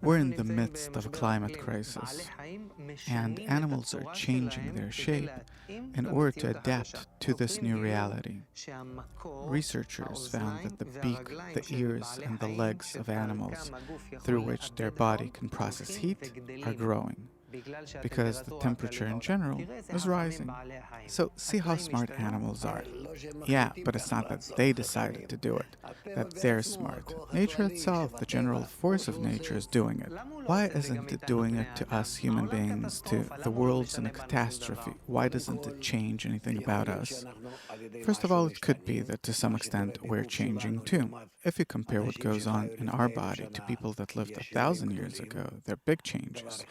We're in the midst of a climate crisis, and animals are changing their shape in order to adapt to this new reality. Researchers found that the beak, the ears, and the legs of animals through which their body can process heat are growing because the temperature in general is rising. So, see how smart animals are. Yeah, but it's not that they decided to do it, that they're smart. Nature itself, the general force of nature, is doing it. Why isn't it doing it to us human beings, to the world's in a catastrophe? Why doesn't it change anything about us? First of all, it could be that to some extent we're changing too. If you compare what goes on in our body to people that lived 1,000 years ago, they're big changes.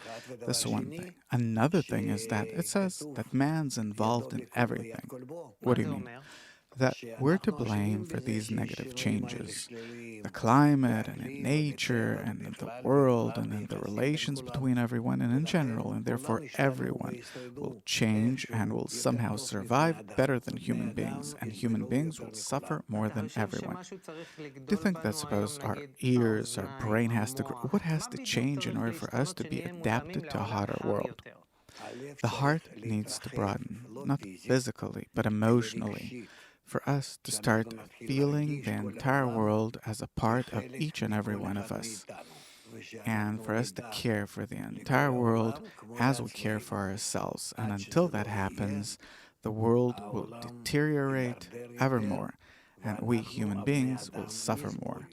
That's one thing. Another thing is that it says that man's involved in everything. What do you mean? That we're to blame for these negative changes. The climate and in nature and in the world and in the relations between everyone and in general, and therefore everyone will change and will somehow survive better than human beings, and human beings will suffer more than everyone. Do you think that suppose our ears, our brain has to grow? What has to change in order for us to be adapted to a hotter world? The heart needs to broaden, not physically, but emotionally, for us to start feeling the entire world as a part of each and every one of us, and for us to care for the entire world as we care for ourselves. And until that happens, the world will deteriorate ever more, and we human beings will suffer more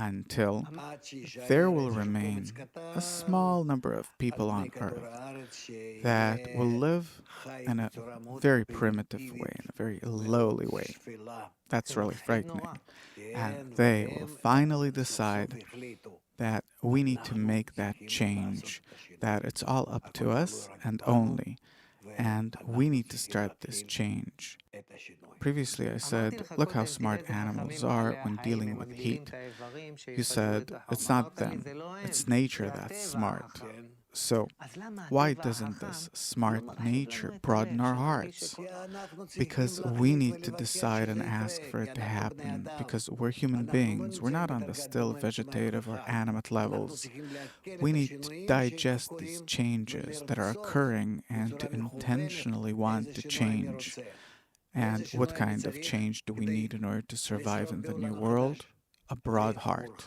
until there will remain a small number of people on earth that will live in a very primitive way, in a very lowly way. That's really frightening. And they will finally decide that we need to make that change, that it's all up to us and only, and we need to start this change. Previously, I said, look how smart animals are when dealing with heat. You said, it's not them, it's nature that's smart. So, why doesn't this smart nature broaden our hearts? Because we need to decide and ask for it to happen, because we're human beings. We're not on the still vegetative or animate levels. We need to digest these changes that are occurring and to intentionally want to change. And what kind of change do we need in order to survive in the new world? A broad heart.